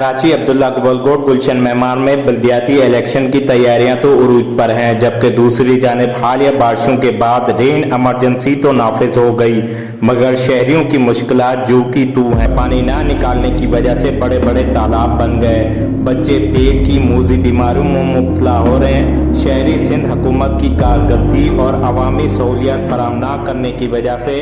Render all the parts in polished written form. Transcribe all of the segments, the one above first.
कराची अब्दुल्ला गोलकोट गुलशन मेहमान में बल्दियाती इलेक्शन की तैयारियां तो उरूज पर हैं, जबकि दूसरी जानिब हालिया बारिशों के बाद रेन इमरजेंसी तो नाफिज हो गई, मगर शहरियों की मुश्किलात जू की तू हैं। पानी ना निकालने की वजह से बड़े बड़े तालाब बन गए, बच्चे पेट की मूजी बीमारियों में मुब्तला हो रहे हैं। शहरी सिंध हुकूमत की कारकर्दगी और अवामी सहूलियत फराहम ना करने की वजह से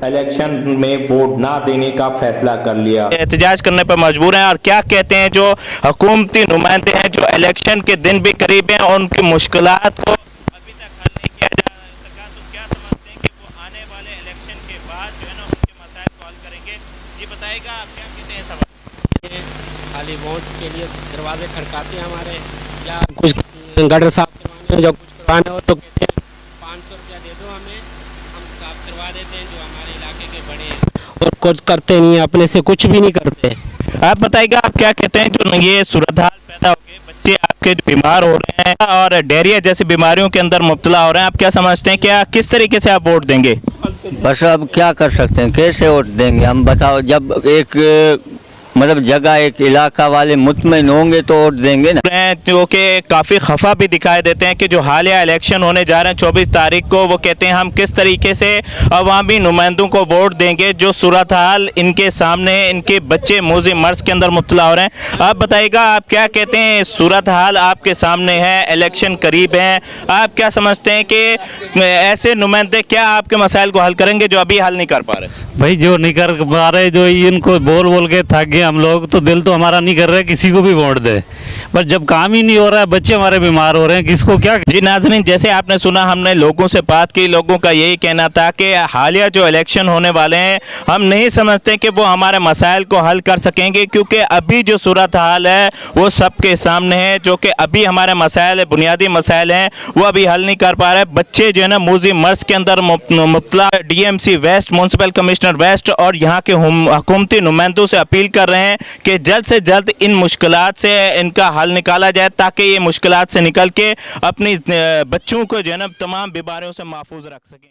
इलेक्शन में वोट ना देने का फैसला कर लिया। एहतजाज करने पर मजबूर हैं। और क्या कहते हैं जो हुकूमती नुमाइंदे हैं जो इलेक्शन के दिन भी करीब हैं और उनकी मुश्किलात को अभी तक हल नहीं किया जा सका, तो क्या समझते हैं कि वो आने वाले इलेक्शन के बाद जो है ना उनके मसाइल को हल करेंगे? ये बताइएगा, आप क्या कहते हैं सवाल? खाली वोट के लिए दरवाजे खड़काते हैं हमारे, या कुछ गटर साफ करवाने हो, जो कुछ करवाने हो तो कहते हैं 500 रुपया दे दो हमें, हम साफ करवा देते हैं। जो हमारे इलाके के बड़े हैं और कुछ करते नहीं है, अपने से कुछ भी नहीं करते। आप बताइएगा, आप क्या कहते हैं जो ये सूरत हाल पैदा हो गई, बच्चे आपके बीमार हो रहे हैं और डायरिया जैसी बीमारियों के अंदर मुब्तला हो रहे हैं, आप क्या समझते हैं, क्या किस तरीके से आप वोट देंगे? बस अब क्या कर सकते हैं, कैसे वोट देंगे हम बताओ। जब एक मतलब जगह एक इलाका वाले मुतमईन होंगे तो वोट देंगे ना। जो कि काफ़ी खफा भी दिखाई देते हैं कि जो हालिया इलेक्शन होने जा रहे हैं 24 तारीख को, वो कहते हैं हम किस तरीके से अवामी नुमाइंदों को वोट देंगे जो सूरत हाल इनके सामने, इनके बच्चे मूजी मर्ज के अंदर मुब्तला हो रहे हैं। आप बताइएगा, आप क्या कहते हैं, सूरत हाल आपके सामने है, इलेक्शन करीब हैं, आप क्या समझते हैं कि ऐसे नुमाइंदे क्या आपके मसाइल को हल करेंगे जो अभी हल नहीं कर पा रहे? भाई जो नहीं कर पा रहे, जो इनको बोल बोल के थक गए हम लोग, तो दिल तो हमारा नहीं कर रहा है किसी को भी वोट दे, पर जब काम ही नहीं हो रहा है, बच्चे हमारे बीमार हो रहे हैं, किसको क्या। जी नाज़रीन, जैसे आपने सुना, हमने लोगों से बात की, लोगों का यही कहना था कि हालिया जो इलेक्शन होने वाले हैं हम नहीं समझते कि वो हमारे मसाइल को हल कर सकेंगे, क्योंकि अभी जो सूरत हाल है वो सबके सामने है, जो कि अभी हमारे मसाइल, बुनियादी मसाइल हैं, वो अभी हल नहीं कर पा रहे। बच्चे जो है ना मूजी मर्ज के अंदर मुब्तला। DMC west, municipal commissioner west और यहाँ के हुकूमती नुमाइंदों से अपील कर रहे हैं कि जल्द से जल्द इन मुश्किलात से इनका हल निकाला जाए, ताकि ये मुश्किलात से निकल के अपनी बच्चों को जो है ना तमाम बीमारियों से महफूज रख सकें।